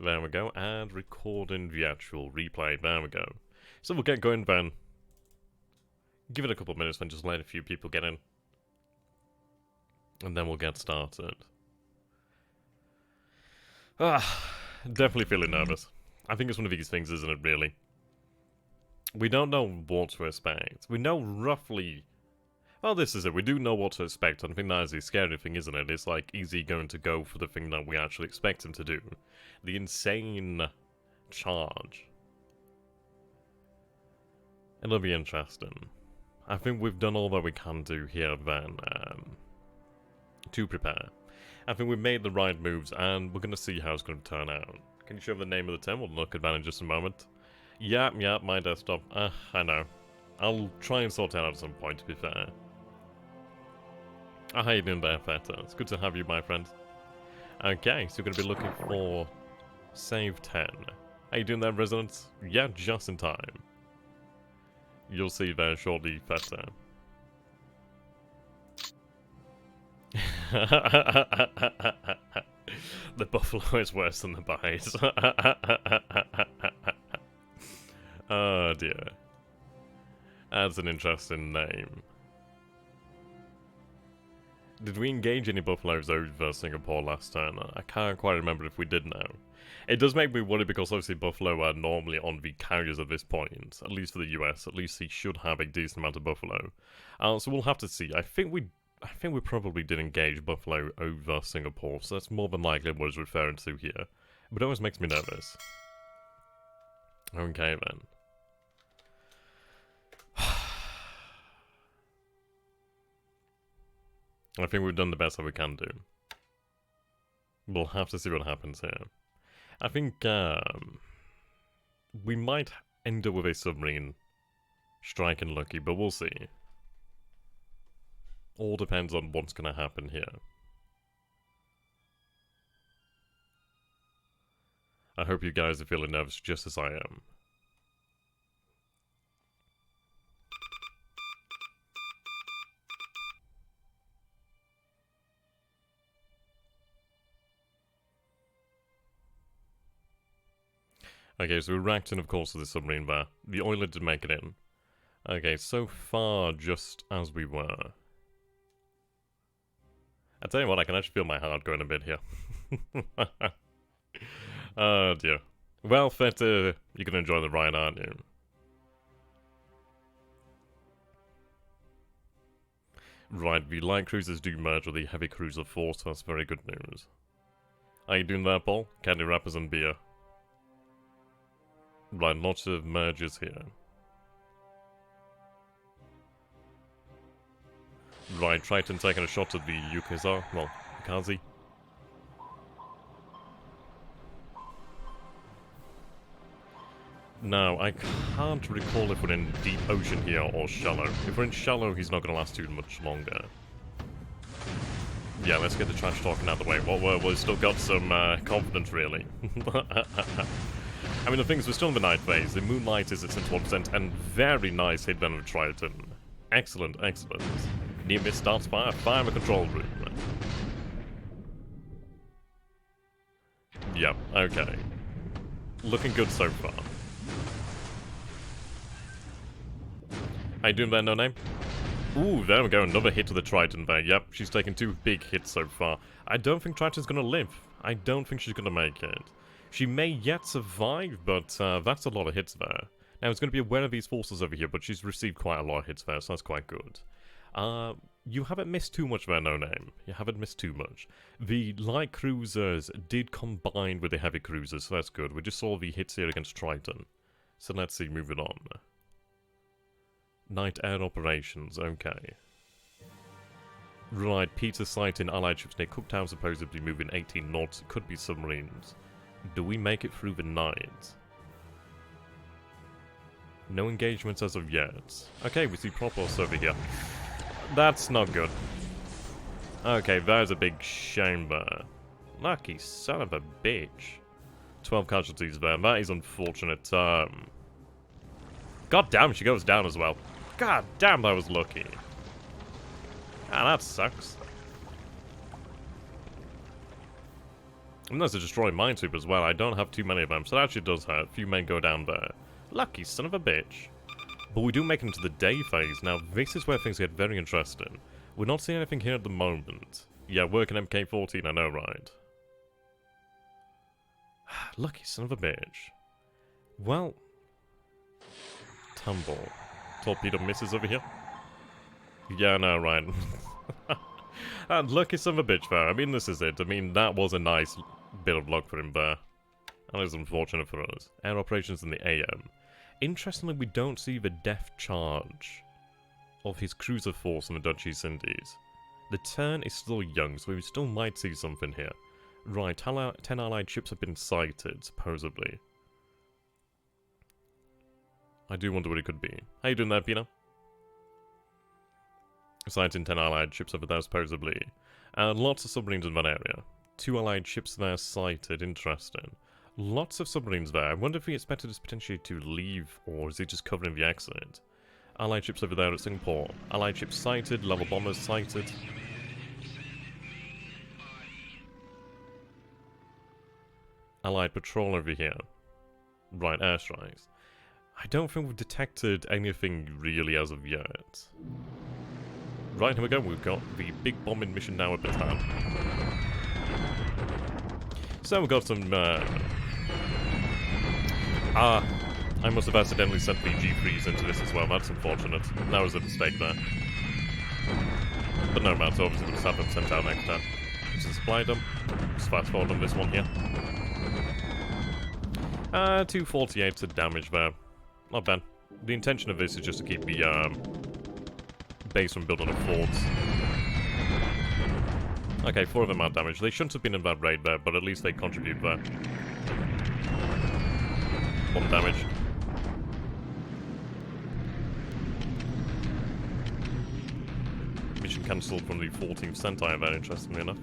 There we go. And recording the actual replay. There we go. So we'll get going then. Give it a couple of minutes then, just let a few people get in. And then we'll get started. Definitely feeling nervous. I think it's one of these things, isn't it, really? We don't know what to expect. We know roughly... Well, this is it. We do know what to expect, and I think that is the scary thing, isn't it? It's like, is he going to go for the thing that we actually expect him to do? The insane charge. It'll be interesting. I think we've done all that we can do here then, to prepare. I think we've made the right moves, and we're going to see how it's going to turn out. Can you show the name of the team? We'll look at that in just a moment. Yeah, my desktop. I know. I'll try and sort it out at some point, to be fair. How you doing there, Feta? It's good to have you, my friend. Okay, so we're going to be looking for save 10. How you doing there, residents? Yeah, just in time. You'll see there shortly, Feta. The buffalo is worse than the bite. Oh dear. That's an interesting name. Did we engage any buffaloes over Singapore last turn? I can't quite remember if we did now. It does make me worry because obviously buffalo are normally on the carriers at this point, at least for the US. At least he should have a decent amount of buffalo. So we'll have to see. I think we probably did engage buffalo over Singapore, so that's more than likely what I was referring to here. But it always makes me nervous. Okay then. I think we've done the best that we can do. We'll have to see what happens here. I think we might end up with a submarine striking lucky, but we'll see. All depends on what's going to happen here. I hope you guys are feeling nervous just as I am. Okay, so we're racked in, of course, with the submarine there. The oiler did make it in. Okay, so far, just as we were. I tell you what, I can actually feel my heart going a bit here. Oh dear. Well, Feta, you're gonna enjoy the ride, aren't you? Right, the light cruisers do merge with the heavy cruiser force, so that's very good news. How you doing there, Paul? Candy wrappers and beer. Right, lots of mergers here. Right, Triton taking a shot at the Yukaza, well, Yukazi. Now, I can't recall if we're in deep ocean here or shallow. If we're in shallow, he's not going to last too much longer. Yeah, let's get the trash talking out of the way. Well, we've still got some confidence, really. I mean, the thing is, we're still in the night phase. The moonlight is at 1%, and very nice hit venom of Triton. Excellent, excellent. Near miss starts fire. Fire in the control room. Yep, okay. Looking good so far. How you doing there, No Name? Ooh, there we go. Another hit to the Triton there. Yep, she's taken 2 big hits so far. I don't think Triton's going to live. I don't think she's going to make it. She may yet survive, but that's a lot of hits there. Now, it's going to be aware of these forces over here, but she's received quite a lot of hits there, so that's quite good. You haven't missed too much there, No Name. You haven't missed too much. The light cruisers did combine with the heavy cruisers, so that's good. We just saw the hits here against Triton. So let's see, moving on. Night air operations, okay. Right, Peter's sighting allied ships near Cooktown supposedly moving 18 knots. It could be submarines. Do we make it through the night? No engagements as of yet. Okay, we see Propos over here. That's not good. Okay, there's a big shame there. Lucky son of a bitch. 12 casualties there. That is unfortunate. God damn, she goes down as well. God damn, that was lucky. Ah, that sucks. And there's a destroy minesweeper as well. I don't have too many of them, so that actually does hurt. A few men go down there. Lucky son of a bitch. But we do make it into the day phase. Now, this is where things get very interesting. We're not seeing anything here at the moment. Yeah, working MK14, I know, right? Lucky son of a bitch. Well... Tumble. Torpedo misses over here. Yeah, no, right. And lucky son of a bitch there. I mean, this is it. I mean, that was a nice bit of luck for him there. That is unfortunate for us. Air operations in the AM. Interestingly, we don't see the depth charge of his cruiser force in the Dutch East Indies. The turn is still young, so we still might see something here. Right, 10 allied ships have been sighted, supposedly. I do wonder what it could be. How you doing there, Pina? Sighting 10 allied ships over there, supposedly. And lots of submarines in that area. 2 allied ships there sighted, interesting. Lots of submarines there. I wonder if he expected us potentially to leave, or is he just covering the exit? Allied ships over there at Singapore. Allied ships sighted, level bombers sighted. Allied patrol over here. Right, airstrikes. I don't think we've detected anything really as of yet. Right, here we go. We've got the big bombing mission now at Bataan. So we've got some, I must have accidentally sent the G3s into this as well. That's unfortunate. That was a mistake there. But no matter, obviously we'll just have them sent out next time. This is supply dump. Just fast forward on this one here. 248 of damage there. Not bad. The intention of this is just to keep the base from building a fort. Okay, 4 of them are damaged. They shouldn't have been in that raid there, but at least they contribute there. 1 damage. Mission cancelled from the 14th Sentai there, interestingly enough.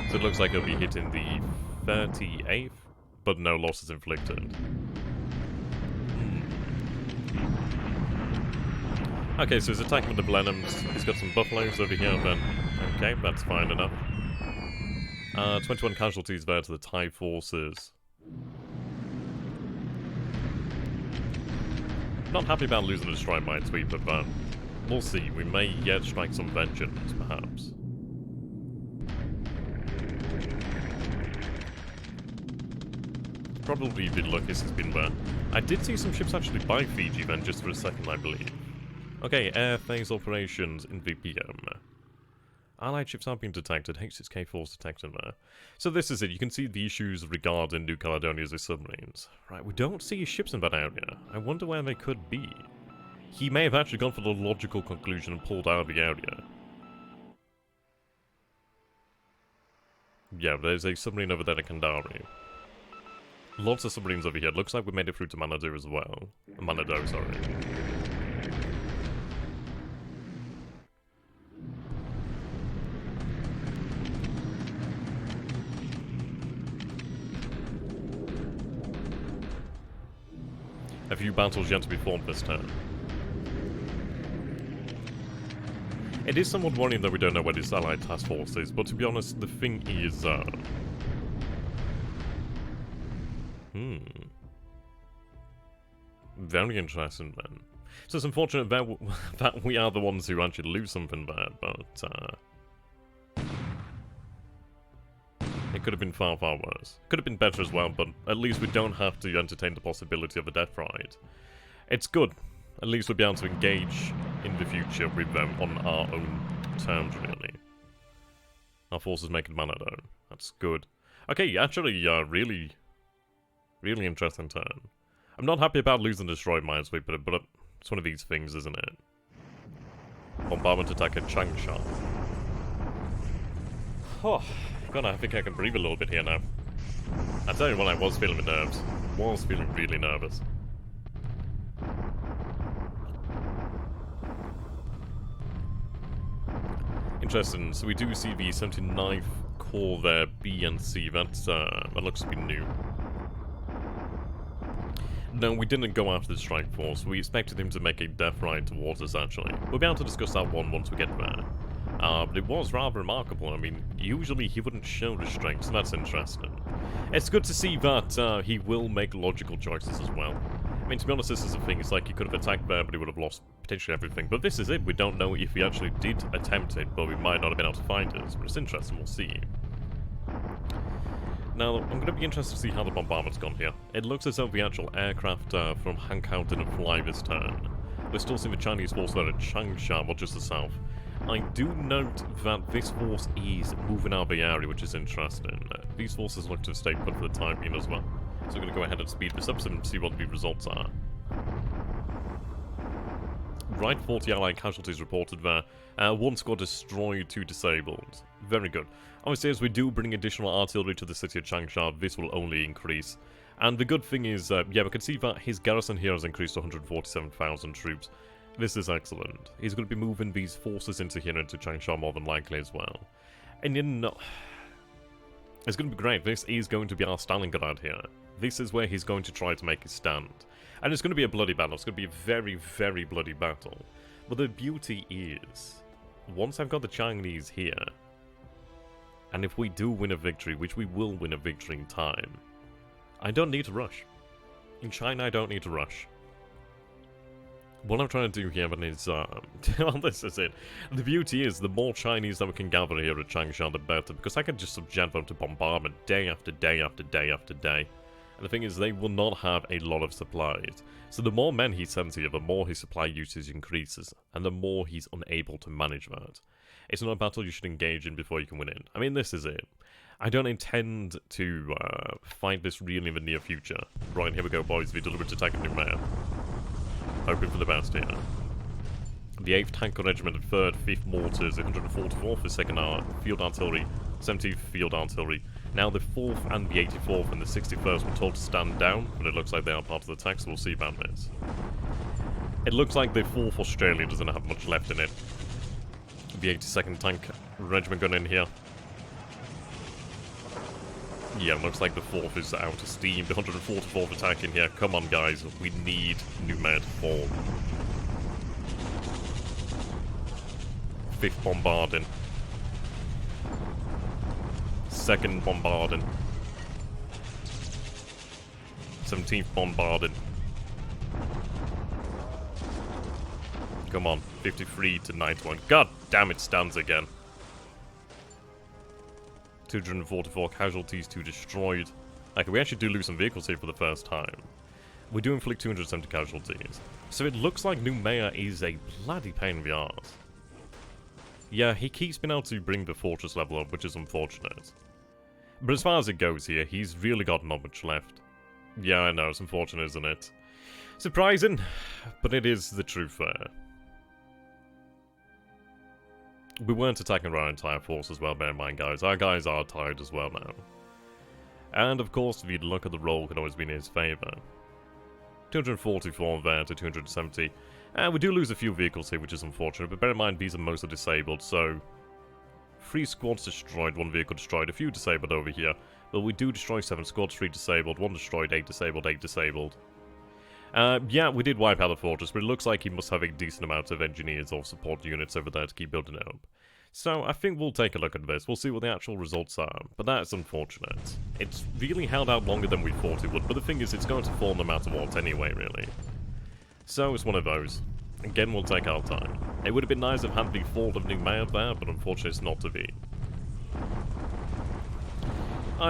So it looks like he'll be hitting the 38th, but no losses inflicted. Okay, so he's attacking with the Blenheims. He's got some buffaloes over here, then. Okay, that's fine enough. 21 casualties there to the TIE forces. Not happy about losing the Destroy Minesweeper, but we'll see. We may yet strike some vengeance, perhaps. Probably a bit luckiest has been there. I did see some ships actually by Fiji then, just for a second, I believe. Okay, air phase operations in VPM. Allied ships are being detected, H6K force detected there. So this is it, you can see the issues regarding New Caledonia's submarines. Right, we don't see ships in that area. I wonder where they could be. He may have actually gone for the logical conclusion and pulled out of the area. Yeah, there's a submarine over there at Kandari. Lots of submarines over here. Looks like we made it through to Manado as well. Manado, sorry. A few battles yet to be formed this turn. It is somewhat worrying that we don't know where this allied task force is, but to be honest, the thing is, very interesting then. So it's unfortunate that we are the ones who actually lose something there, but it could have been far, far worse. Could have been better as well, but at least we don't have to entertain the possibility of a death ride. It's good. At least we'll be able to engage in the future with them on our own terms, really. Our forces making mana, though. That's good. Okay, actually, really interesting turn. I'm not happy about losing the Destroy Minesweeper, but it's one of these things, isn't it? Bombardment attack at Changsha. Oh, God, I think I can breathe a little bit here now. I tell you what, I was feeling the nerves. Was feeling really nervous. Interesting, so we do see the 79th Corps there, B and C. That looks to be new. No, we didn't go after the strike force. We expected him to make a death ride towards us, actually. We'll be able to discuss that one once we get there. But it was rather remarkable. I mean, usually he wouldn't show restraint, so that's interesting. It's good to see that he will make logical choices as well. I mean, to be honest, this is the thing. It's like he could have attacked there, but he would have lost potentially everything. But this is it. We don't know if he actually did attempt it, but we might not have been able to find it. But it's interesting. We'll see. Now, I'm going to be interested to see how the bombardment's gone here. It looks as though the actual aircraft from Hankout didn't fly this turn. We're still seeing the Chinese force there at Changsha, well, just the south. I do note that this force is moving out of the area, which is interesting. These forces look to have stayed put for the time being as well. So I'm going to go ahead and speed this up and see what the results are. Right, 40 allied casualties reported there. 1 squad destroyed, 2 disabled. Very good. Obviously, as we do bring additional artillery to the city of Changsha, this will only increase. And the good thing is, yeah, we can see that his garrison here has increased to 147,000 troops. This is excellent. He's going to be moving these forces into here, into Changsha more than likely as well. And you know, it's going to be great. This is going to be our Stalingrad here. This is where he's going to try to make his stand. And it's going to be a bloody battle. It's going to be a very, very bloody battle. But the beauty is, once I've got the Chinese here, and if we do win a victory, which we will win a victory in time, I don't need to rush. In China, I don't need to rush. What I'm trying to do here is, well, this is it. The beauty is, the more Chinese that we can gather here at Changsha, the better, because I can just subject them to bombardment day after day after day after day. And the thing is, they will not have a lot of supplies. So the more men he sends here, the more his supply usage increases, and the more he's unable to manage that. It's not a battle you should engage in before you can win it. I mean, this is it. I don't intend to fight this really in the near future. Right, here we go, boys. The deliberate attack of Numea. Hoping for the best here. The 8th Tank Regiment of 3rd, 5th Mortars, 144th is 2nd Field Artillery, 17th Field Artillery. Now the 4th and the 84th and the 61st were told to stand down, but it looks like they are part of the attack, so we'll see about this. It looks like the 4th Australia doesn't have much left in it. The 82nd Tank Regiment gun in here. Yeah, it looks like the 4th is out of steam. The 144th attack in here. Come on, guys. We need Numea to fall. 5th bombarding. 2nd bombarding. 17th bombarding. Come on. 53 to 91. God damn, it stands again. 244 casualties, 2 destroyed. Okay, we actually do lose some vehicles here for the first time. We do inflict 270 casualties. So it looks like Numea is a bloody pain in the arse. Yeah, he keeps being able to bring the fortress level up, which is unfortunate. But as far as it goes here, he's really got not much left. Yeah, I know, it's unfortunate, isn't it? Surprising, but it is the truth there. We weren't attacking our entire force as well, bear in mind, guys. Our guys are tired as well now. And, of course, the luck of the roll can always be in his favour. 244 there to 270. And we do lose a few vehicles here, which is unfortunate, but bear in mind, these are mostly disabled, so 3 squads destroyed, 1 vehicle destroyed, a few disabled over here. But we do destroy 7 squads, 3 disabled, 1 destroyed, 8 disabled, 8 disabled. Yeah, we did wipe out the fortress, but it looks like he must have a decent amount of engineers or support units over there to keep building it up. So I think we'll take a look at this, we'll see what the actual results are, but that's unfortunate. It's really held out longer than we thought it would, but the thing is, it's going to fall no matter what anyway, really. So it's one of those. Again, we'll take our time. It would have been nice if had the fall of Numea there, but unfortunately it's not to be.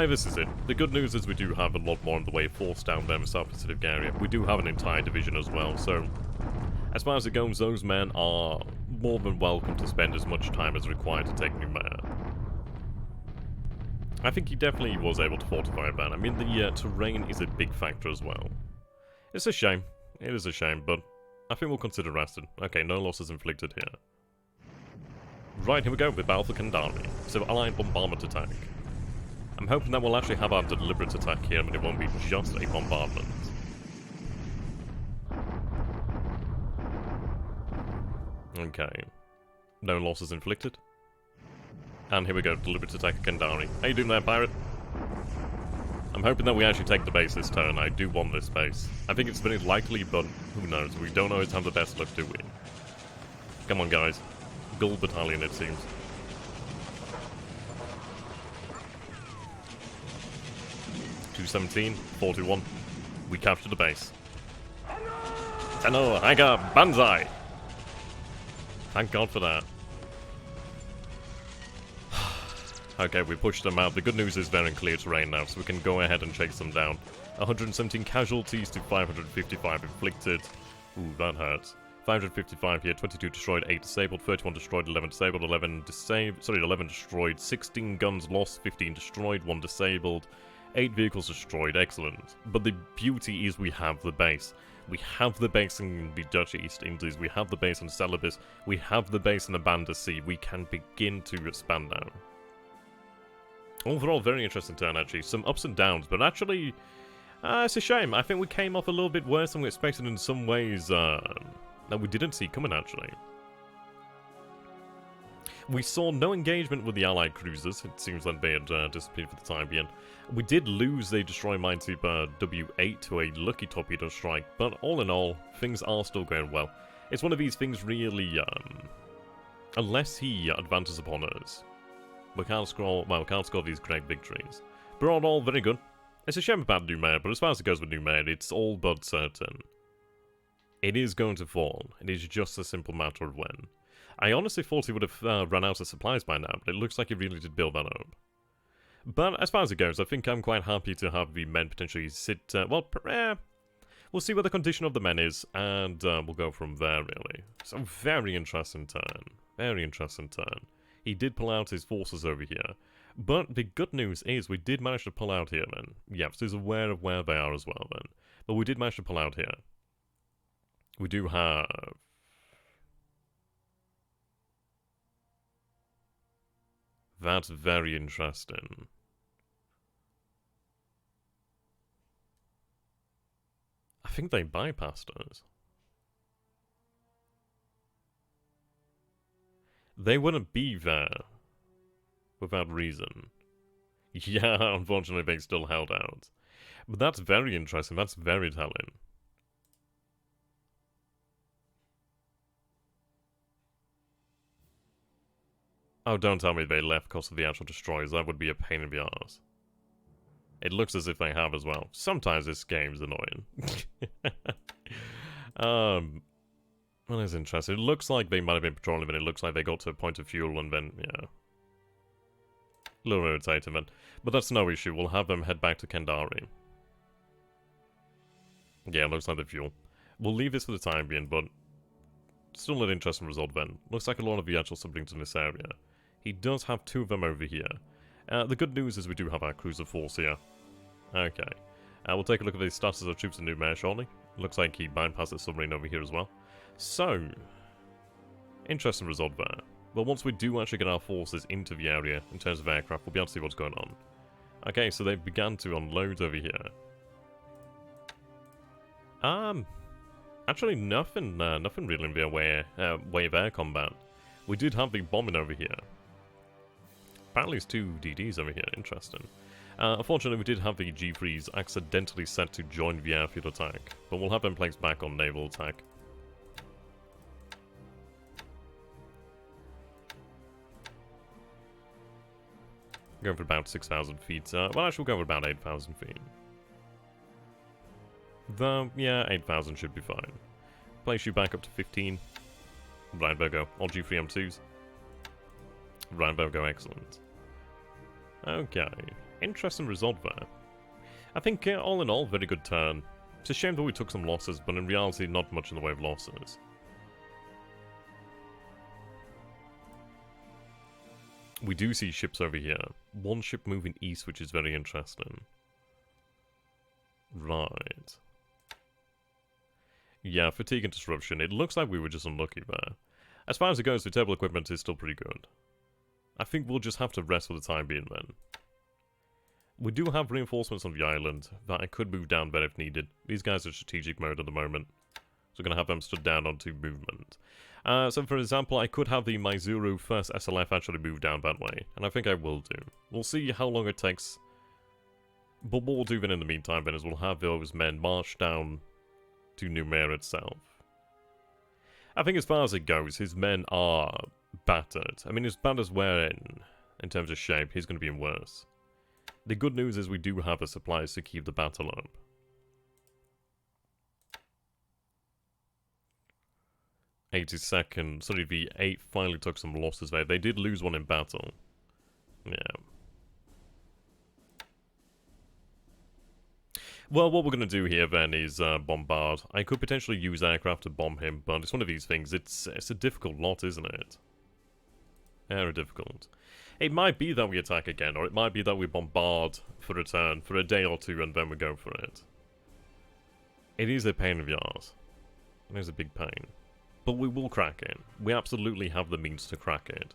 This is it. The good news is we do have a lot more in the way of force down there in the South Pacific area. We do have an entire division as well, so as far as it goes, those men are more than welcome to spend as much time as required to take Numea. I think he definitely was able to fortify that. I mean, the terrain is a big factor as well. It's a shame. It is a shame, but I think we'll consider resting. Okay, no losses inflicted here. Right, here we go with Battle for Kandari. So, Allied bombardment attack. I'm hoping that we'll actually have our deliberate attack here, and it won't be just a bombardment. Okay. No losses inflicted. And here we go, deliberate attack at Kandari. How you doing there, pirate? I'm hoping that we actually take the base this turn. I do want this base. I think it's very likely, but who knows? We don't always have the best luck, do we? Come on, guys. Gold Battalion, it seems. $217, 41. We captured the base. Tenno, Heika, Banzai! Thank God for that. Okay, we pushed them out. The good news is they're in clear terrain now, so we can go ahead and chase them down. 117 casualties to 555 inflicted. Ooh, that hurts. 555 here, 22 destroyed, 8 disabled, 31 destroyed, 11 disabled, 11 destroyed, 16 guns lost, 15 destroyed, 1 disabled, 8 vehicles destroyed, excellent. But the beauty is we have the base. We have the base in the Dutch East Indies, we have the base in Celebes, we have the base in the Banda Sea. We can begin to expand now. Overall, very interesting turn, actually. Some ups and downs, but actually, it's a shame. I think we came off a little bit worse than we expected in some ways that we didn't see coming, actually. We saw no engagement with the Allied cruisers. It seems like they had disappeared for the time being. We did lose a Destroy Minesweeper W8 to a lucky torpedo strike, but all in all, things are still going well. It's one of these things really, unless he advances upon us, we can't score these great victories. But all in all, very good. It's a shame about New Mayor, but as far as it goes with New Mayor, it's all but certain. It is going to fall. It is just a simple matter of when. I honestly thought he would have run out of supplies by now, but it looks like he really did build that up. But as far as it goes, I think I'm quite happy to have the men potentially sit... we'll see what the condition of the men is, and we'll go from there, really. So, very interesting turn. Very interesting turn. He did pull out his forces over here. But the good news is we did manage to pull out here, then. Yes, he's aware of where they are as well, then. But we did manage to pull out here. We do have... That's very interesting. I think they bypassed us. They wouldn't be there without reason. Yeah, unfortunately they still held out. But that's very interesting, that's very telling. Oh, don't tell me they left because of the actual destroyers, that would be a pain in the arse. It looks as if they have as well. Sometimes this game's annoying. Well, that's interesting. It looks like they might have been patrolling, but it looks like they got to a point of fuel and then, yeah. A little irritating then. But that's no issue. We'll have them head back to Kendari. Yeah, looks like the fuel. We'll leave this for the time being, but still an interesting result then. Looks like a lot of the actual submarines in this area. He does have 2 of them over here. The good news is we do have our cruiser force here. Okay. We'll take a look at the status of troops in New Mayor shortly. Looks like he bypassed the submarine over here as well. So, interesting result there. But once we do actually get our forces into the area in terms of aircraft, we'll be able to see what's going on. Okay, so they've begun to unload over here. Actually nothing really in their way of air combat. We did have the bombing over here. Apparently it's 2 DDs over here, interesting. Unfortunately we did have the G3s accidentally set to join the airfield attack, but we'll have them placed back on naval attack. Going for about 6,000 feet. Well, actually, we'll go for about 8,000 feet. Though, yeah, 8,000 should be fine. Place you back up to 15. Rheinberg go. All G3M2s. Rheinberg go, excellent. Okay. Interesting result there. I think, all in all, very good turn. It's a shame that we took some losses, but in reality, not much in the way of losses. We do see ships over here. 1 ship moving east, which is very interesting. Right. Yeah, fatigue and disruption. It looks like we were just unlucky there. As far as it goes, the table equipment is still pretty good. I think we'll just have to rest for the time being then. We do have reinforcements on the island that I could move down better if needed. These guys are strategic mode at the moment. So we're going to have them stood down onto movement. So for example, I could have the Maizuru 1st SLF actually move down that way. And I think I will do. We'll see how long it takes But what we'll do then in the meantime then is we'll have those men march down to Numair itself. I think as far as it goes, his men are battered. I mean, as bad as we're in terms of shape, he's going to be in worse. The good news is we do have the supplies to keep the battle up. '82nd, sorry, the 8th finally took some losses there. They did lose one in battle. Yeah. Well, what we're going to do here then is bombard. I could potentially use aircraft to bomb him, but it's one of these things. It's a difficult lot, isn't it? Very difficult. It might be that we attack again, or it might be that we bombard for a turn, for a day or two, and then we go for it. It is a pain in the arse. It is a big pain. But we will crack it. We absolutely have the means to crack it.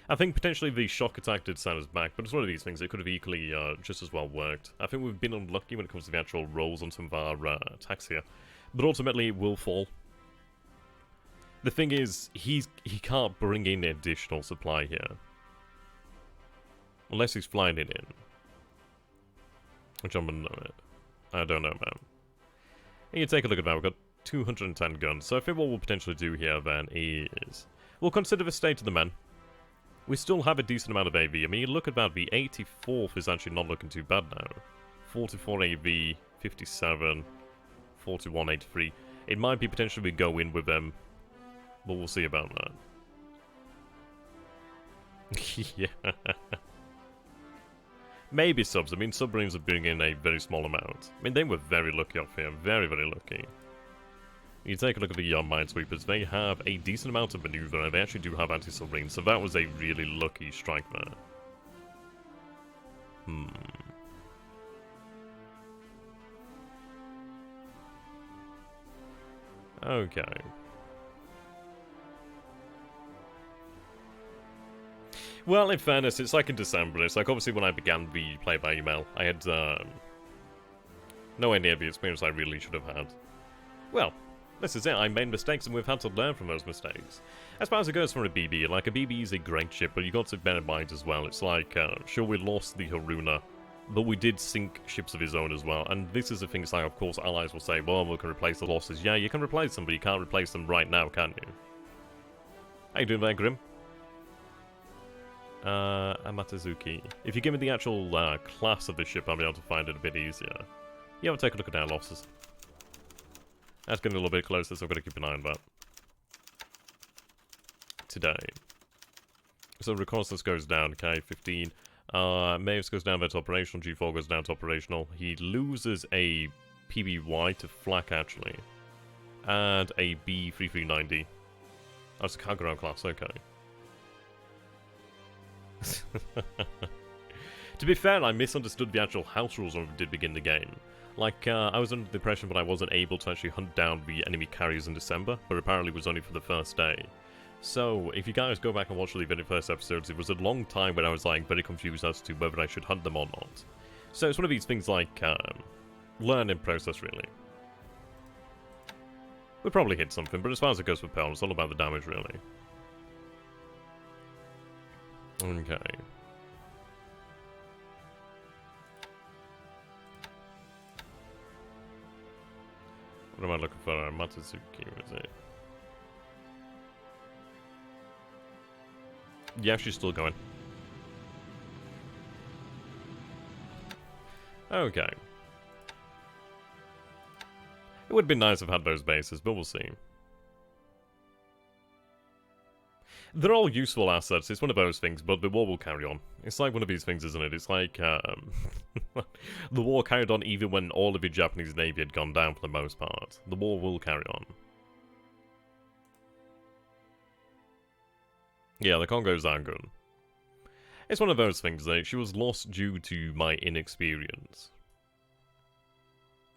I think potentially the shock attack did send us back, but it's one of these things. It could have equally just as well worked. I think we've been unlucky when it comes to the actual rolls on some of our attacks here. But ultimately, it will fall. The thing is, he can't bring in additional supply here. Unless he's flying it in. Which I'm gonna know it. I don't know, man. And you take a look at that. We've got 210 guns. So I think what we'll potentially do here then is we'll consider the state of the men. We still have a decent amount of AV. I mean, you look at that, the 84th is actually not looking too bad now. 44 AV, 57, 41, 83. It might be potentially we go in with them, but we'll see about that. Yeah. Maybe subs. I mean, submarines are bringing in a very small amount. I mean, they were very lucky off here. Very, very lucky. You take a look at the Minesweepers, they have a decent amount of maneuver, and they actually do have anti-submarines, so that was a really lucky strike there. Okay. Well, in fairness, it's like in December. It's like, obviously, when I began the play-by-email, I had nowhere near the experience I really should have had. Well, this is it. I made mistakes, and we've had to learn from those mistakes. As far as it goes for a BB, like, a BB is a great ship, but you got to bear in mind as well. It's like, sure, we lost the Haruna, but we did sink ships of his own as well. And this is the thing, it's like, of course, allies will say, well, we can replace the losses. Yeah, you can replace them, but you can't replace them right now, can you? How you doing there, Grim? Amatazuki. If you give me the actual class of the ship, I'll be able to find it a bit easier. Yeah, we'll take a look at our losses. That's getting a little bit closer, so I've got to keep an eye on that. Today. So reconnaissance goes down, okay, 15. Maves goes down to operational, G4 goes down to operational. He loses a PBY to flak, actually. And a B3390. That's a cargo class, okay. To be fair, I misunderstood the actual house rules when we did begin the game. Like, I was under the impression that I wasn't able to actually hunt down the enemy carriers in December, but apparently it was only for the first day. So, if you guys go back and watch the very first episodes, it was a long time when I was, like, very confused as to whether I should hunt them or not. So it's one of these things like, learning process, really. We'll probably hit something, but as far as it goes for Pearl, it's all about the damage, really. Okay. What am I looking for? Matsuzuki, is it? Yeah, she's still going. Okay. It would have been nice if I had those bases, but we'll see. They're all useful assets, it's one of those things, but the war will carry on. It's like one of these things, isn't it? It's like, the war carried on even when all of the Japanese Navy had gone down for the most part. The war will carry on. Yeah, the Congo's Zangun. It's one of those things, though. She was lost due to my inexperience.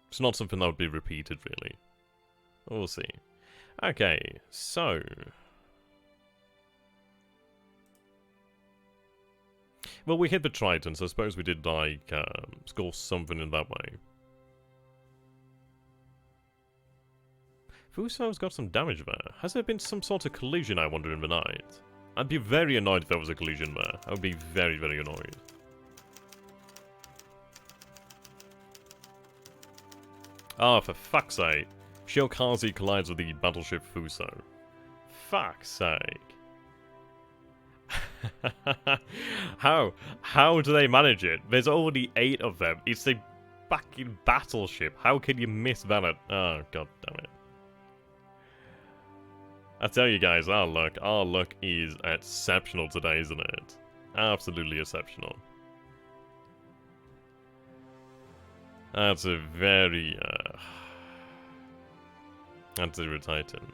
It's not something that would be repeated, really. We'll see. Okay, so... Well, we hit the Triton, so I suppose we did, like, score something in that way. Fuso's got some damage there. Has there been some sort of collision, I wonder, in the night? I'd be very annoyed if there was a collision there. I would be very, very annoyed. Oh, for fuck's sake. Shiokazi collides with the battleship Fuso. Fuck's sake. How do they manage it? There's already 8 of them. It's a fucking battleship. How can you miss that? Oh, god damn it. I tell you guys, our luck is exceptional today, isn't it? Absolutely exceptional. That's a very, that's irritating.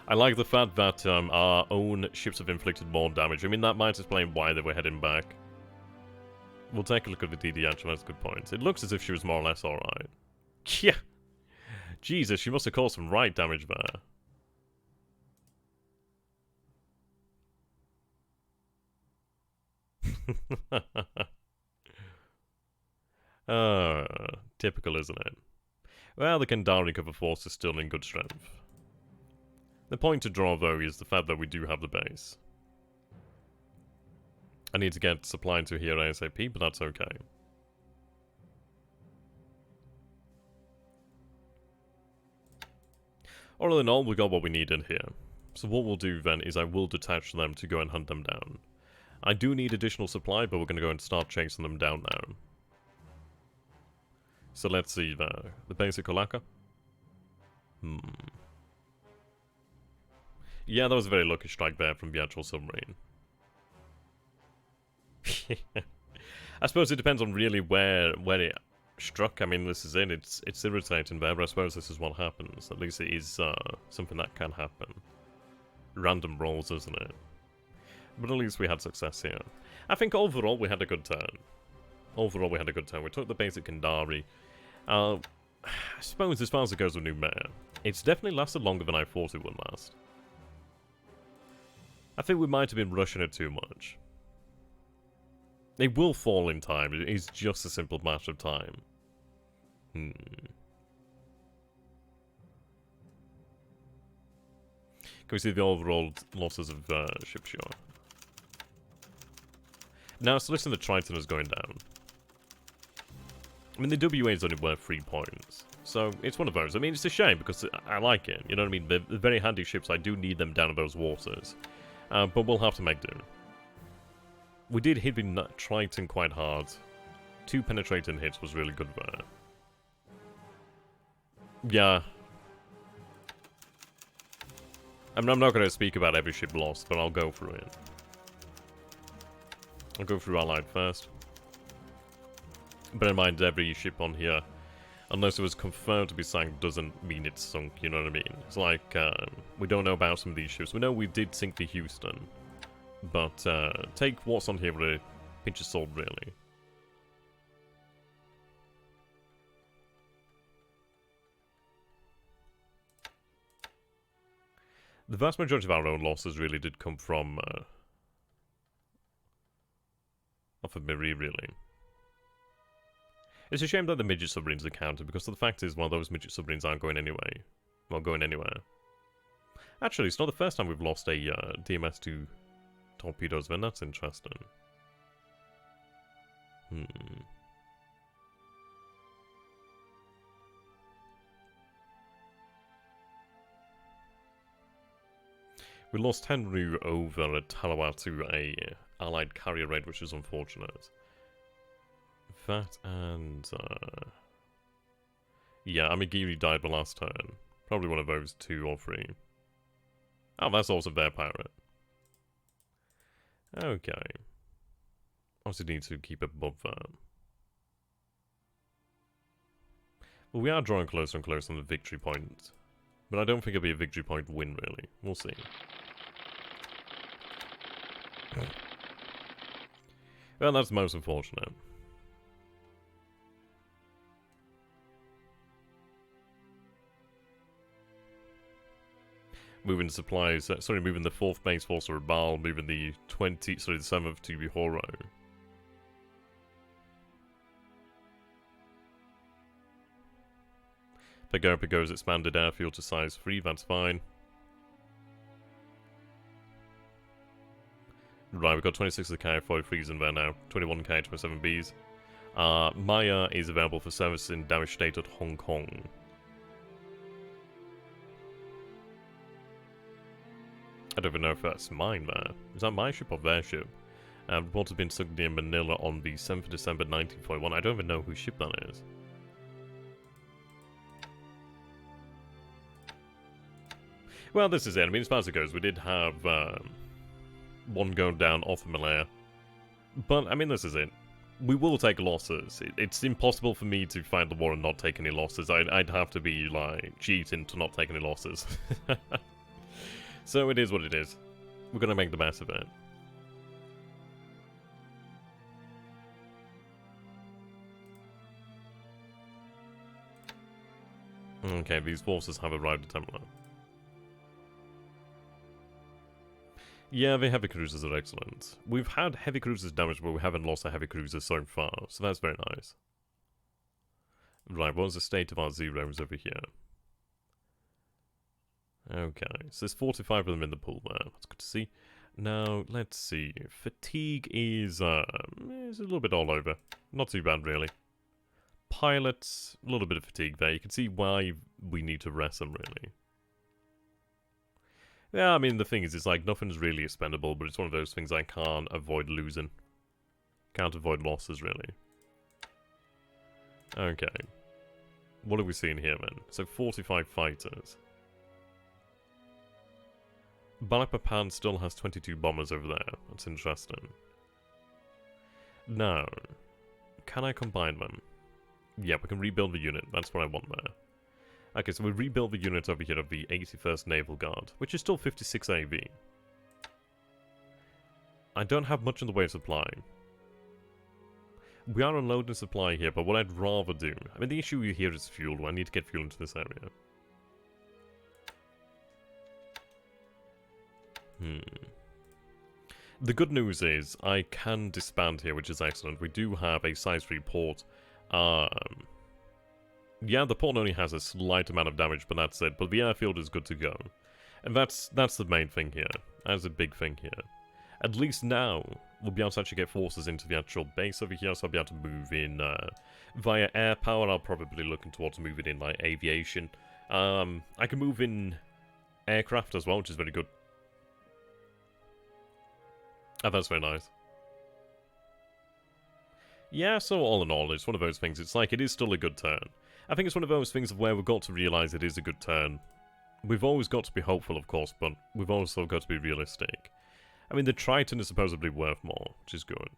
I like the fact that our own ships have inflicted more damage. I mean, that might explain why they were heading back. We'll take a look at the DD actually, that's a good point. It looks as if she was more or less alright. Yeah! Jesus, she must have caused some right damage there. Typical, isn't it? Well, the Kandari cover force is still in good strength. The point to draw, though, is the fact that we do have the base. I need to get supply into here ASAP, but that's okay. All in all, we got what we need in here. So what we'll do then is I will detach them to go and hunt them down. I do need additional supply, but we're going to go and start chasing them down now. So let's see the basic Kolaka. Yeah, that was a very lucky strike there from the actual submarine. I suppose it depends on really where it struck. I mean, this is it. It's irritating there, but I suppose this is what happens. At least it is something that can happen. Random rolls, isn't it? But at least we had success here. I think overall we had a good turn. We took the basic Kandari. I suppose as far as it goes with new meta, it's definitely lasted longer than I thought it would last. I think we might have been rushing it too much. It will fall in time. It is just a simple matter of time. Can we see the overall losses of ship shore? Now, so listen, the Triton is going down. I mean, the WA is only worth 3 points. So, it's one of those. I mean, it's a shame because I like it. You know what I mean? They're very handy ships. I do need them down in those waters. But we'll have to make do. We did hit the Triton quite hard. 2 penetrating hits was really good there. Yeah. I'm not going to speak about every ship lost, but I'll go through it. I'll go through Allied first. Bear in mind, every ship on here, unless it was confirmed to be sunk, doesn't mean it's sunk, you know what I mean? It's like, we don't know about some of these ships. We know we did sink the Houston, but take what's on here with a pinch of salt, really. The vast majority of our own losses really did come from off of Marie, really. It's a shame that the midget submarines are counted, because the fact is, well, those midget submarines aren't going anyway. Well, going anywhere. Actually, it's not the first time we've lost a DMS to torpedoes, then that's interesting. We lost Tenru over at Talawa to a allied carrier raid, which is unfortunate. That and yeah, Amigiri died the last turn. Probably one of those 2 or 3. Oh, that's also their pirate. Okay. Also need to keep it above that. Well, we are drawing closer and closer on the victory point. But I don't think it'll be a victory point win, really. We'll see. Well, that's most unfortunate. Moving the supplies, moving the 4th base force to Rabal, moving the 7th to Bihoro. Pago's expanded airfield to size 3, that's fine. Right, we've got 26 of the K, 43s in there now, 21K, 27Bs. Maya is available for service in damaged state at Hong Kong. I don't even know if that's mine there. Is that my ship or their ship? Reports have been sunk near Manila on the 7th of December 1941. I don't even know whose ship that is. Well, this is it. I mean, as far as it goes, we did have one go down off of Malaya. But, I mean, this is it. We will take losses. It's impossible for me to fight the war and not take any losses. I'd have to be, like, cheating to not take any losses. So it is what it is. We're gonna make the best of it. Okay, these forces have arrived at Templar. Yeah, the heavy cruisers are excellent. We've had heavy cruisers damaged, but we haven't lost a heavy cruiser so far, so that's very nice. Right, what's the state of our zeros over here? Okay, so there's 45 of them in the pool there. That's good to see. Now, let's see. Fatigue is a little bit all over. Not too bad, really. Pilots, a little bit of fatigue there. You can see why we need to rest them, really. Yeah, I mean, the thing is, it's like, nothing's really expendable, but it's one of those things I can't avoid losing. Can't avoid losses, really. Okay. What are we seeing here, then? So, 45 fighters. Balikpapan still has 22 bombers over there. That's interesting. Now, can I combine them? Yeah, we can rebuild the unit. That's what I want there. Okay, so we rebuild the unit over here of the 81st Naval Guard, which is still 56 AV. I don't have much in the way of supply. We are unloading supply here, but what I'd rather do... I mean, the issue here is fuel. I need to get fuel into this area. The good news is, I can disband here, which is excellent. We do have a size 3 port. Yeah, the port only has a slight amount of damage, but that's it. But the airfield is good to go. And that's the main thing here. That's a big thing here. At least now, we'll be able to actually get forces into the actual base over here, so I'll be able to move in via air power. I'll probably be looking towards moving in, like, aviation. I can move in aircraft as well, which is very good. Oh, that's very nice. Yeah, so all in all, it's one of those things. It's like, it is still a good turn. I think it's one of those things of where we've got to realise it is a good turn. We've always got to be hopeful, of course, but we've also got to be realistic. I mean, the Triton is supposedly worth more, which is good.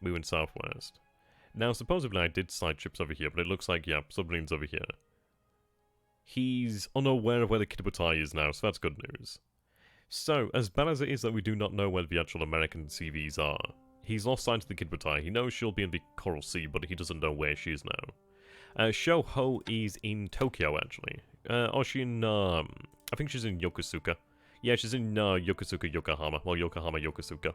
We went southwest. Now, supposedly I did side ships over here, but it looks like, yeah, submarines over here. He's unaware of where the Kitabutai is now, so that's good news. So, as bad as it is that we do not know where the actual American CVs are, he's lost sight of the Kitabutai. He knows she'll be in the Coral Sea, but he doesn't know where she is now. Shoho is in Tokyo, actually. Or she in, I think she's in Yokosuka. Yeah, she's in Yokosuka, Yokohama. Well, Yokohama, Yokosuka.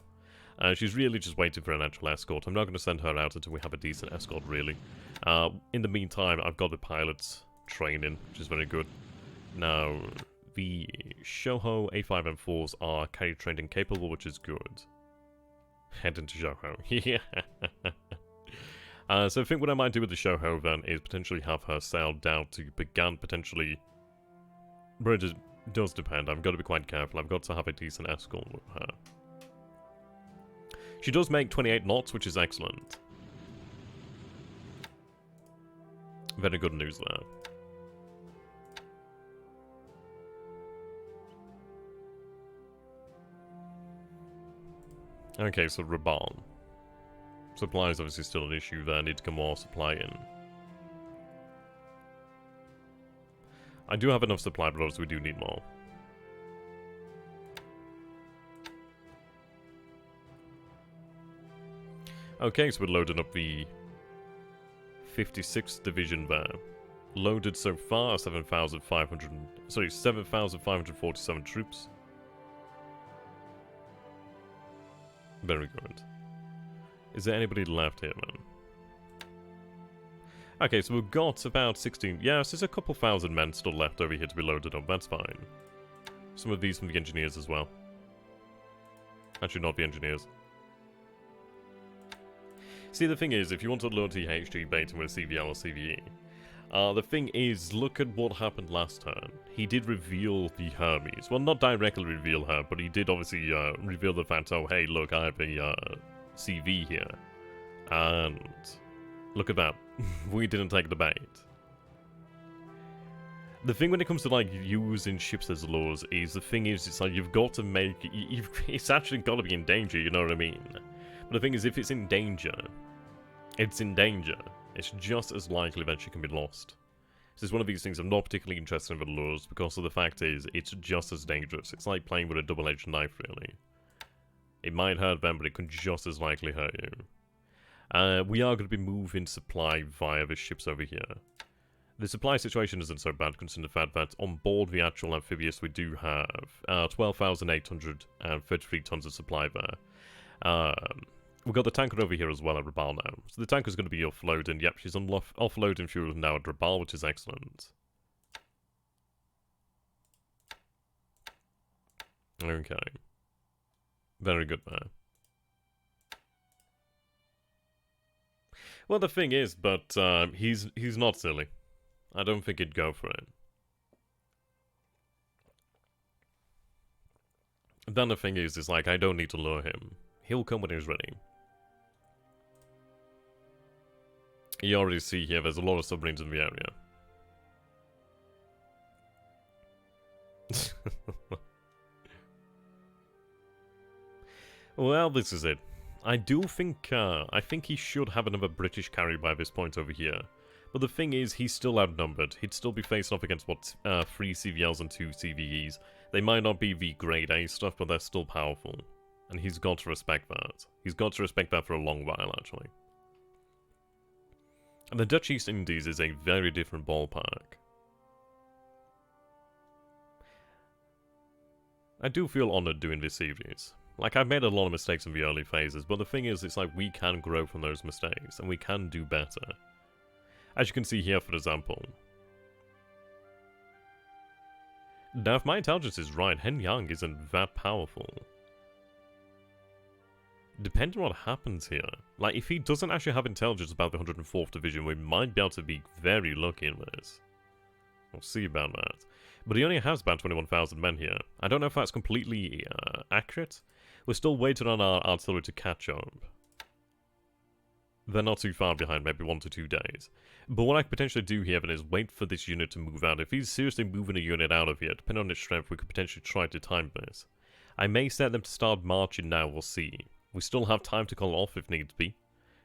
She's really just waiting for an actual escort. I'm not going to send her out until we have a decent escort, really. In the meantime, I've got the pilots training, which is very good. Now, the Shoho A5M4s are carry trained and capable, which is good. Head into Shoho. Yeah. So I think what I might do with the Shoho then is potentially have her sail down to Bagan, potentially. But it does depend. I've got to be quite careful. I've got to have a decent escort with her. She does make 28 knots, which is excellent. Very good news there. Okay, so Raban. Supply is obviously still an issue there. Need to get more supply in. I do have enough supply, but obviously we do need more. Okay, so we're loading up the 56th Division there. Loaded so far 7,547 troops. Very good. Is there anybody left here, man? Okay, so we've got about 16... Yes, there's a couple thousand men still left over here to be loaded up. That's fine. Some of these from the engineers as well. Actually, not the engineers. See, the thing is, if you want to lure THG baiting with a CVL or CVE, the thing is, look at what happened last turn. He did reveal the Hermes. Well, not directly reveal her, but he did obviously reveal the fact, oh, hey, look, I have a CV here. And look at that. We didn't take the bait. The thing when it comes to, like, using ships as lures is, the thing is, it's like, you've got to make... it's actually got to be in danger, you know what I mean? But the thing is, if it's in danger, it's in danger. It's just as likely that she can be lost. This is one of these things I'm not particularly interested in with lures, because of the fact is, it's just as dangerous. It's like playing with a double-edged knife, really. It might hurt them, but it could just as likely hurt you. We are going to be moving supply via the ships over here. The supply situation isn't so bad, considering the fact that on board the actual amphibious we do have 12,833 tons of supply there. We've got the tanker over here as well at Rabal now. So the tanker's going to be offloading. Yep, she's offloading fuel now at Rabal, which is excellent. Okay. Very good there. Well, the thing is, but he's not silly. I don't think he'd go for it. Then the thing is like, I don't need to lure him. He'll come when he's ready. You already see here, there's a lot of submarines in the area. Well, this is it. I do think, I think he should have another British carrier by this point over here. But the thing is, he's still outnumbered. He'd still be facing off against, what, 3 CVLs and 2 CVEs. They might not be the grade A stuff, but they're still powerful. And he's got to respect that. He's got to respect that for a long while, actually. And the Dutch East Indies is a very different ballpark. I do feel honoured doing this series. Like, I've made a lot of mistakes in the early phases, but the thing is, it's like we can grow from those mistakes, and we can do better. As you can see here, for example. Now, if my intelligence is right, Hen Yang isn't that powerful. Depending on what happens here. Like, if he doesn't actually have intelligence about the 104th Division, we might be able to be very lucky in this. We'll see about that. But he only has about 21,000 men here. I don't know if that's completely accurate. We're still waiting on our artillery to catch up. They're not too far behind, maybe 1 to 2 days. But what I could potentially do here then is wait for this unit to move out. If he's seriously moving a unit out of here, depending on its strength, we could potentially try to time this. I may set them to start marching now, we'll see. We still have time to call off if needs be.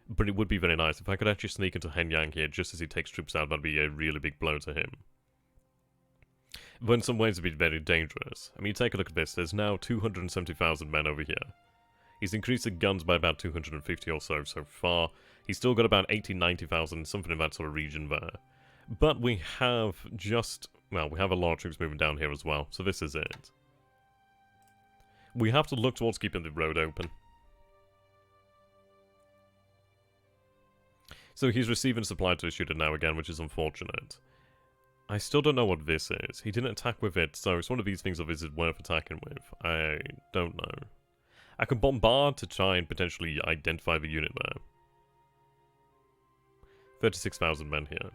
But it would be very nice if I could actually sneak into Hen Yang here just as he takes troops out. That'd be a really big blow to him. But in some ways it'd be very dangerous. I mean, take a look at this. There's now 270,000 men over here. He's increased the guns by about 250 or so far. He's still got about 80-90,000, something in that sort of region there. But we have just... well, we have a lot of troops moving down here as well, so this is it. We have to look towards keeping the road open. So he's receiving supply to his unit now again, which is unfortunate. I still don't know what this is. He didn't attack with it, so it's one of these things of is it worth attacking with? I don't know. I can bombard to try and potentially identify the unit there. 36,000 men here.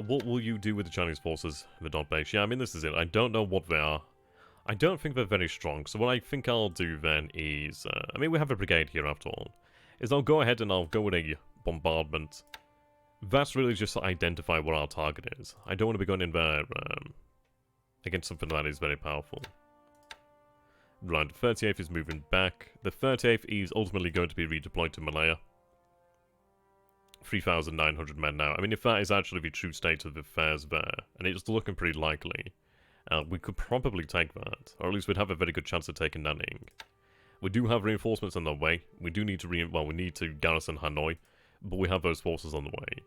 What will you do with the Chinese forces in the dot base? Yeah, I mean, this is it. I don't know what they are. I don't think they're very strong, so what I think I'll do then is... I mean, we have a brigade here after all. Is I'll go ahead and I'll go with a bombardment. That's really just to identify what our target is. I don't want to be going in there against something that is very powerful. Right, the 38th is moving back. The 38th is ultimately going to be redeployed to Malaya. 3,900 men now. I mean, if that is actually the true state of affairs there, and it's looking pretty likely, we could probably take that. Or at least we'd have a very good chance of taking Nanning. We do have reinforcements on the way. We do need to we need to garrison Hanoi, but we have those forces on the way.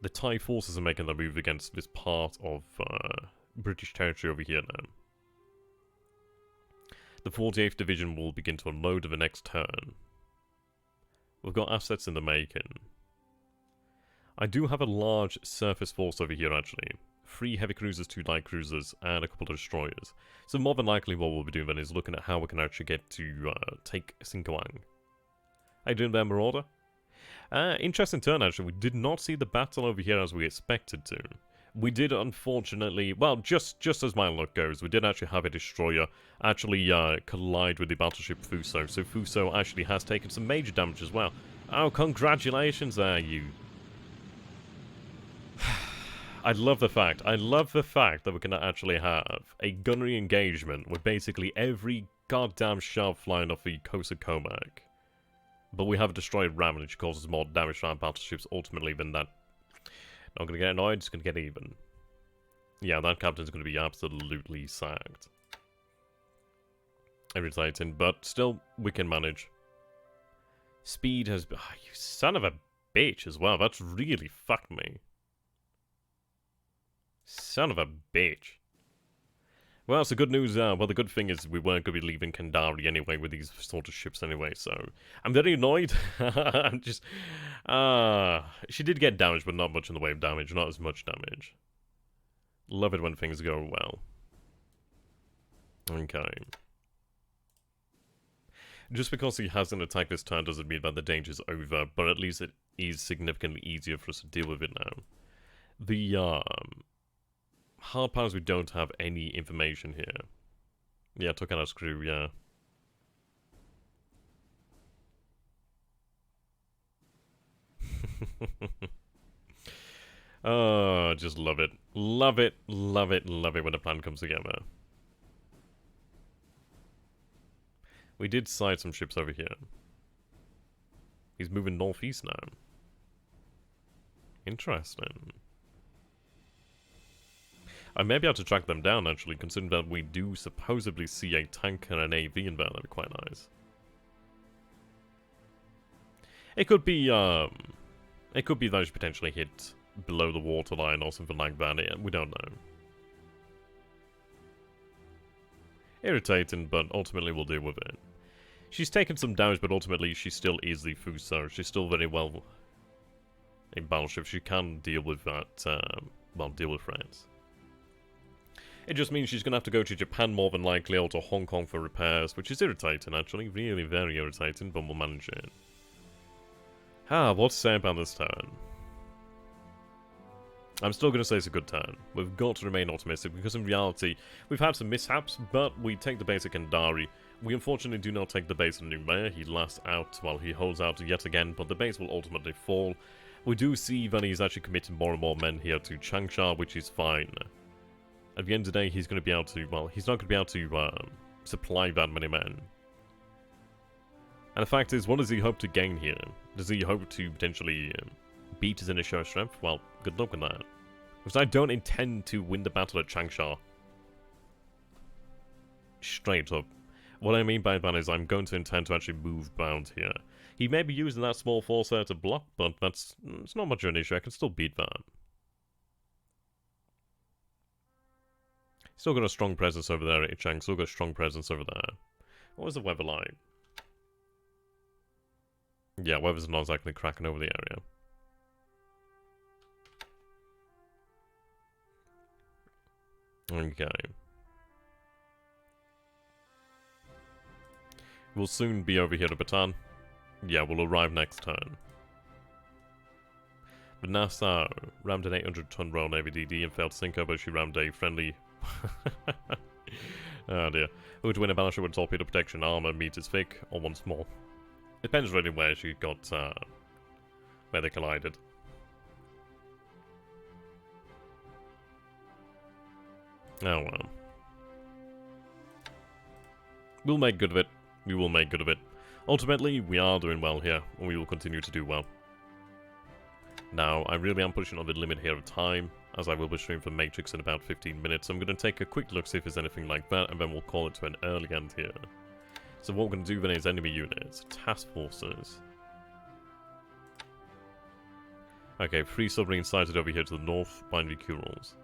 The Thai forces are making their move against this part of British territory over here now. The 48th Division will begin to unload in the next turn. We've got assets in the making. I do have a large surface force over here, actually. 3 heavy cruisers, 2 light cruisers, and a couple of destroyers. So more than likely what we'll be doing then is looking at how we can actually get to take Singkawang. How you doing there, Marauder? Interesting turn, actually. We did not see the battle over here as we expected to. We did, unfortunately, well, just as my luck goes, we did actually have a destroyer actually collide with the battleship Fuso. So Fuso actually has taken some major damage as well. Oh, congratulations there, you. I love the fact that we can actually have a gunnery engagement with basically every goddamn shell flying off the coast of Comac. But we have a destroyed ram, which causes more damage to our battleships ultimately than that. Not gonna get annoyed, just gonna get even. Yeah, that captain's gonna be absolutely sacked. Irritating, but still, we can manage. Speed has been... Oh, you son of a bitch as well, that's really fucked me. Son of a bitch. Well, so good news, well, the good thing is we weren't going to be leaving Kandari anyway with these sort of ships anyway, so... I'm very annoyed. I'm just... she did get damage, but not much in the way of damage, not as much damage. Love it when things go well. Okay. Just because he hasn't attacked this turn doesn't mean that the danger's over, but at least it is significantly easier for us to deal with it now. The, hard powers, we don't have any information here. Yeah, took out our screw, yeah. Oh, just love it. Love it, love it, love it when a plan comes together. We did sight some ships over here. He's moving northeast now. Interesting. I may be able to track them down, actually, considering that we do supposedly see a tank and an AV in there. That'd be quite nice. It could be that she potentially hit below the waterline or something like that. Yeah, we don't know. Irritating, but ultimately we'll deal with it. She's taken some damage, but ultimately she still is the Fuso. She's still very well a battleship. She can deal with that, well, deal with France. It just means she's going to have to go to Japan more than likely, or to Hong Kong for repairs, which is irritating, actually. Really very irritating, but we'll manage it. What to say about this turn? I'm still going to say it's a good turn. We've got to remain optimistic, because in reality, we've had some mishaps, but we take the base at Kandari. We unfortunately do not take the base in Numea. He lasts out while he holds out yet again, but the base will ultimately fall. We do see that he's actually committing more and more men here to Changsha, which is fine. At the end of the day, he's going to be able to, well, he's not going to be able to supply that many men. And the fact is, what does he hope to gain here? Does he hope to potentially beat his initial strength? Well, good luck with that. Because I don't intend to win the battle at Changsha. Straight up. What I mean by that is I'm going to intend to actually move bound here. He may be using that small force there to block, but it's not much of an issue. I can still beat that. Still got a strong presence over there at Ichang. Still got a strong presence over there. What was the weather like? Yeah, weather's not exactly cracking over the area. Okay. We'll soon be over here to Bataan. Yeah, we'll arrive next turn. But Nassau rammed an 800-ton Royal Navy DD and failed to sink her, but she rammed a friendly... Oh dear. Who would win a battleship with torpedo protection, armor, meters thick, or once more? Depends really where she got, where they collided. Oh well. We'll make good of it. We will make good of it. Ultimately, we are doing well here, and we will continue to do well. Now, I really am pushing on the limit here of time, as I will be streaming for Matrix in about 15 minutes. So I'm going to take a quick look, see if there's anything like that, and then we'll call it to an early end here. So what we're going to do then is enemy units, task forces. Okay, 3 submarines sighted over here to the north, binary Kurils.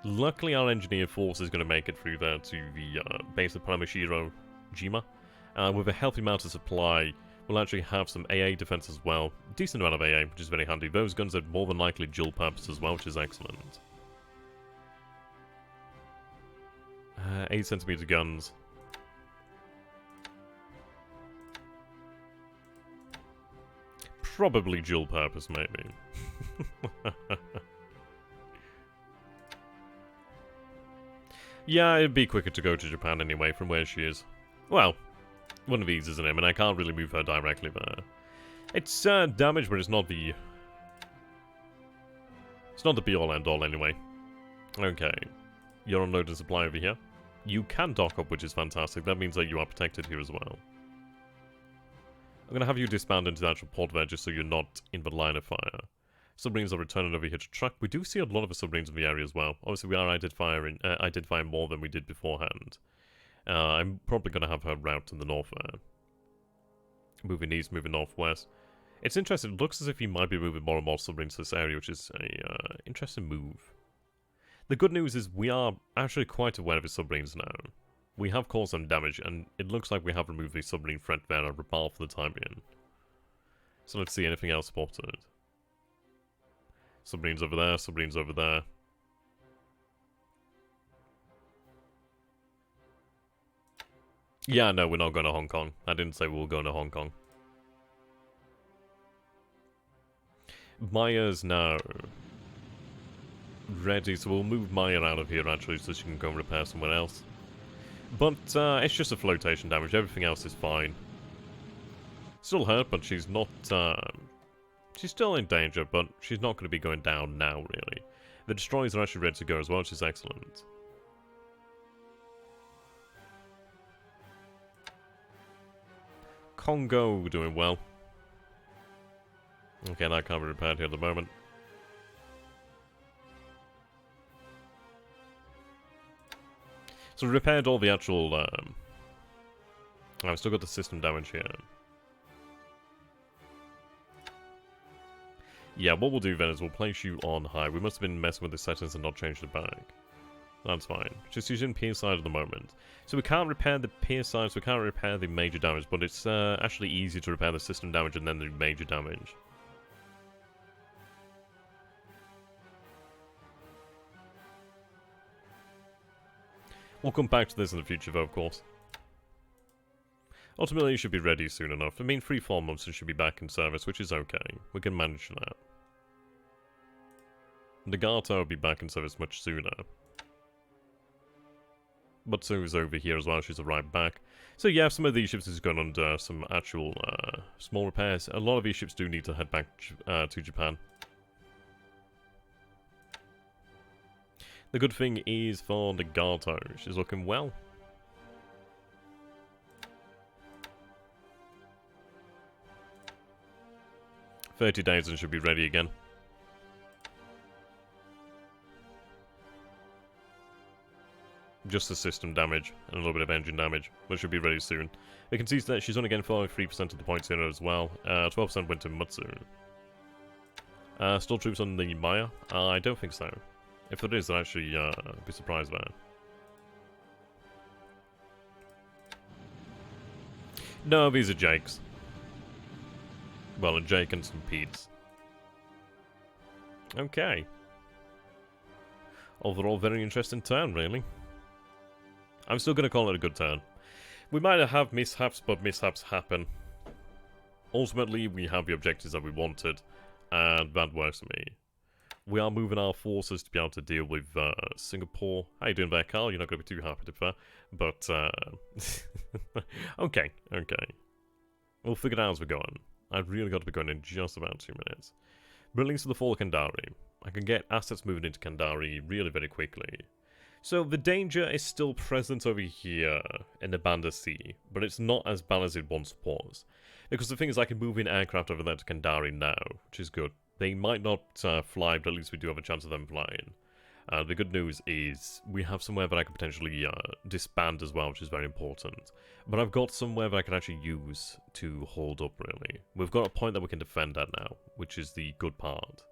Luckily, our engineer force is going to make it through there to the base of Paramashiro Jima. With a healthy amount of supply, we'll actually have some AA defense as well. Decent amount of AA, which is very handy. Those guns are more than likely dual purpose as well, which is excellent. 8cm guns. Probably dual purpose, maybe. Yeah, it'd be quicker to go to Japan anyway from where she is. Well, one of these isn't it, and I can't really move her directly there. It's damage, but it's not the... It's not the be-all end-all anyway. Okay. You're on load and supply over here. You can dock up, which is fantastic. That means that you are protected here as well. I'm going to have you disband into the actual port there just so you're not in the line of fire. Submarines are returning over here to truck. We do see a lot of the submarines in the area as well. Obviously, we are identifying more than we did beforehand. I'm probably going to have her route to the north there. Moving east, moving northwest. It's interesting. It looks as if he might be moving more and more submarines to this area, which is a interesting move. The good news is we are actually quite aware of his submarines now. We have caused some damage, and it looks like we have removed the submarine threat there at Raphael for the time being. So let's see, anything else spotted? Submarines over there, submarines over there. Yeah, no, we're not going to Hong Kong. I didn't say we were going to Hong Kong. Maya's now ready, so we'll move Maya out of here actually so she can go and repair somewhere else. But it's just a flotation damage, everything else is fine. Still hurt, but she's not... she's still in danger, but she's not going to be going down now, really. The destroyers are actually ready to go as well, which is excellent. Congo doing well. Okay, that can't be repaired here at the moment. So we repaired all the actual... I've still got the system damage here. Yeah, what we'll do then is we'll place you on high. We must have been messing with the settings and not changed it back. That's fine. Just using peer side at the moment. So we can't repair the peer side, so we can't repair the major damage, but it's actually easy to repair the system damage and then the major damage. We'll come back to this in the future though, of course. Ultimately, you should be ready soon enough. I mean, 3-4 months and should be back in service, which is okay. We can manage that. Nagata will be back in service much sooner. But so is over here as well, she's arrived back. So yeah, some of these ships is going under some actual small repairs. A lot of these ships do need to head back to Japan. The good thing is for Nagato, she's looking well. "30 days and should be ready again." Just the system damage and a little bit of engine damage, but should be ready soon. We can see that she's only getting 43% of the points in as well. 12% went to Mutsu. Still troops on the Maya? I don't think so. If there is, I'd actually be surprised by it. No, these are Jakes. Well, a Jake and some Pete's. Okay. Overall, very interesting turn, really. I'm still going to call it a good turn. We might have mishaps, but mishaps happen. Ultimately, we have the objectives that we wanted, and that works for me. We are moving our forces to be able to deal with Singapore. How you doing there, Carl? You're not going to be too happy to be fair, but okay. We'll figure it out as we go on. I've really got to be going in just about 2 minutes. Buildings to the fall of Kandari. I can get assets moving into Kandari really very quickly. So the danger is still present over here in the Banda Sea, but it's not as bad as it once was. Because the thing is, I can move in aircraft over there to Kandari now, which is good. They might not fly, but at least we do have a chance of them flying. The good news is we have somewhere that I could potentially disband as well, which is very important. But I've got somewhere that I can actually use to hold up, really. We've got a point that we can defend at now, which is the good part.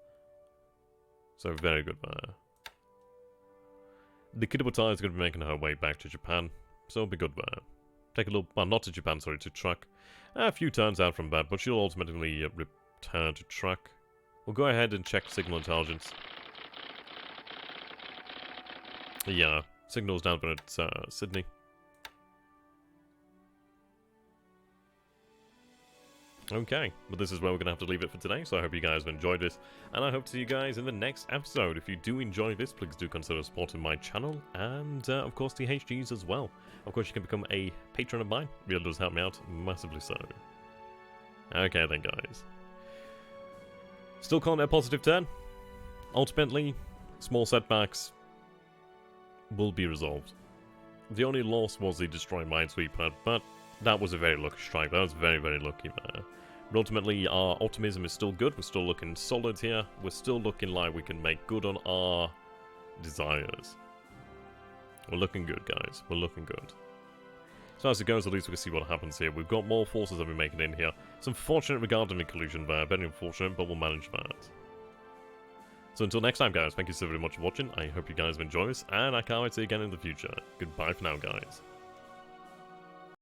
So very good there. The Kidabutai is going to be making her way back to Japan, so it'll be good there. Take a little, well, not to Japan, sorry, to Truck. A few turns out from that, but she'll ultimately return to Truck. We'll go ahead and check signal intelligence. Yeah, signal's down there at Sydney. Okay, but this is where we're going to have to leave it for today, so I hope you guys have enjoyed this, and I hope to see you guys in the next episode. If you do enjoy this, please do consider supporting my channel, and of course the HGs as well. Of course you can become a patron of mine, it really does help me out, massively so. Okay then guys. Still calling it a positive 10. Ultimately, small setbacks will be resolved. The only loss was the Destroy Minesweeper, but that was a very lucky strike. That was very, very lucky there. But ultimately, our optimism is still good. We're still looking solid here. We're still looking like we can make good on our desires. We're looking good, guys. We're looking good. So as it goes, at least we can see what happens here. We've got more forces that we're making in here. It's unfortunate regarding the collision there. Very unfortunate, but we'll manage that. So until next time, guys, thank you so very much for watching. I hope you guys have enjoyed this, and I can't wait to see you again in the future. Goodbye for now, guys.